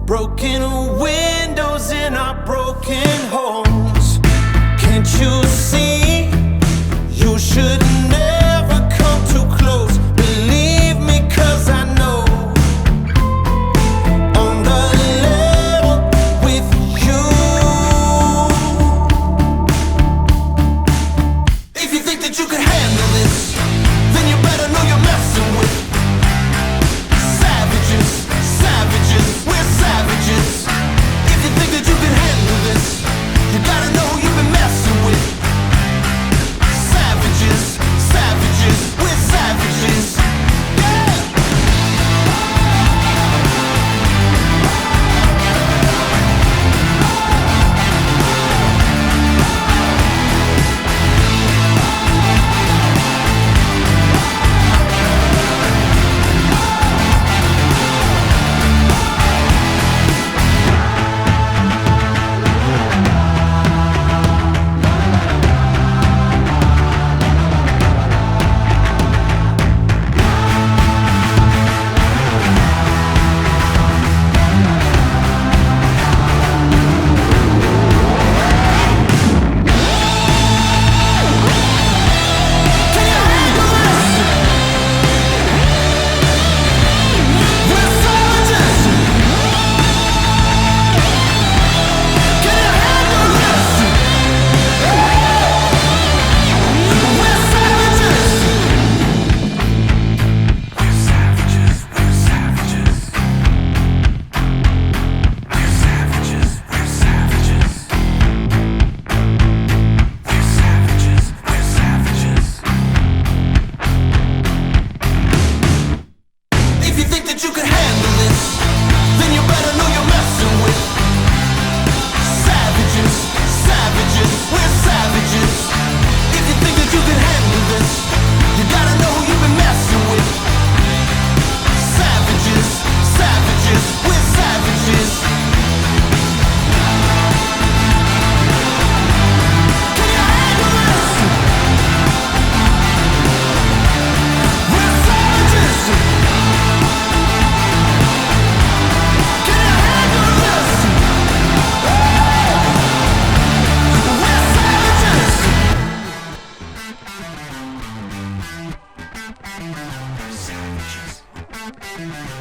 Broken windows in our broken homes. Can't you see? You should never come too close. Believe me, 'cause I know on the level with you. If you think that you can handle this, then you better know you're messing with savages, savages, we're savages. If you think that you can handle this, you gotta know who you've been messing with. Savages, savages, we're savages. Yeah! If you think that you can handle this, then you better know you're messing with savages, savages, we're savages. If you think that you can handle this, you gotta know who you've been messing with. Savages, savages, we're savages. Can you handle this? We're savages. Can you handle this? We're savages. We're savages.